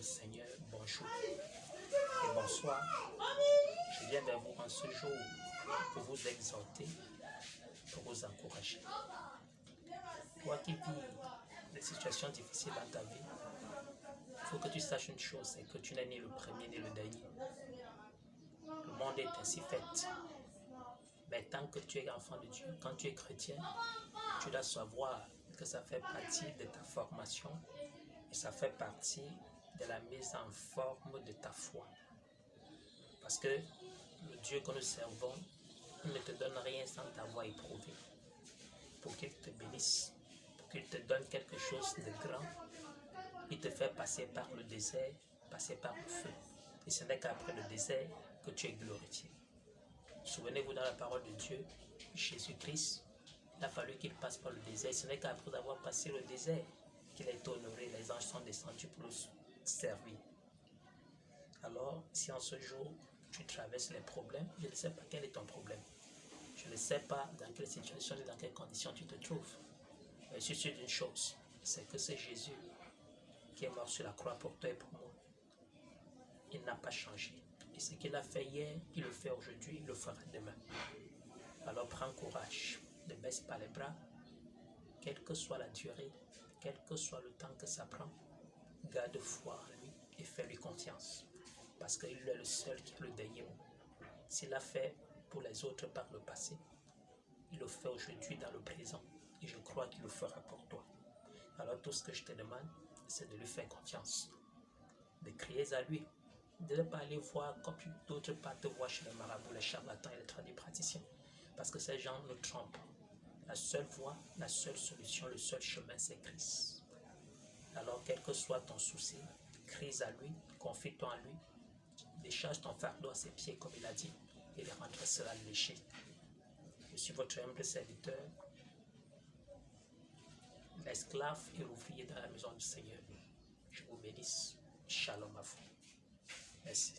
du Seigneur, bonjour et bonsoir. Je viens vers vous en ce jour pour vous exhorter, pour vous encourager. Toi qui vis des situations difficiles dans ta vie, il faut que tu saches une chose, c'est que tu n'es ni le premier ni le dernier. Le monde est ainsi fait. Mais tant que tu es enfant de Dieu, quand tu es chrétien, tu dois savoir que ça fait partie de ta formation et ça fait partie de la mise en forme de ta foi. Parce que le Dieu que nous servons, il ne te donne rien sans t'avoir éprouvé. Pour qu'il te bénisse, pour qu'il te donne quelque chose de grand, il te fait passer par le désert, passer par le feu. Et ce n'est qu'après le désert que tu es glorifié. Souvenez-vous dans la parole de Dieu, Jésus-Christ, il a fallu qu'il passe par le désert. Ce n'est qu'après avoir passé le désert qu'il a été honoré. Les anges sont descendus pour le servir. Alors, si en ce jour, tu traverses les problèmes, je ne sais pas quel est ton problème. Je ne sais pas dans quelle situation et dans quelles conditions tu te trouves. Mais je suis sûr d'une chose, c'est que c'est Jésus qui est mort sur la croix pour toi et pour moi. Il n'a pas changé. Et ce qu'il a fait hier, il le fait aujourd'hui, il le fera demain. Alors prends courage, ne baisse pas les bras, quelle que soit la durée, quel que soit le temps que ça prend, garde foi en lui et fais-lui confiance. Parce qu'il est le seul qui a le dernier mot. S'il a fait pour les autres par le passé, il le fait aujourd'hui dans le présent. Et je crois qu'il le fera pour toi. Alors tout ce que je te demande, c'est de lui faire confiance. De crier à lui. De ne pas aller voir comme d'autres pas te voient chez les marabouts, les charlatans et les tradipraticiens. Parce que ces gens nous trompent. La seule voie, la seule solution, le seul chemin, c'est Christ. Alors quel que soit ton souci, crie à lui, confie-toi en lui. Décharge ton fardeau à ses pieds, comme il a dit, et il rendra cela léger. Je suis votre humble serviteur, l'esclave et l'ouvrier dans la maison du Seigneur. Je vous bénisse. Shalom à vous. Merci.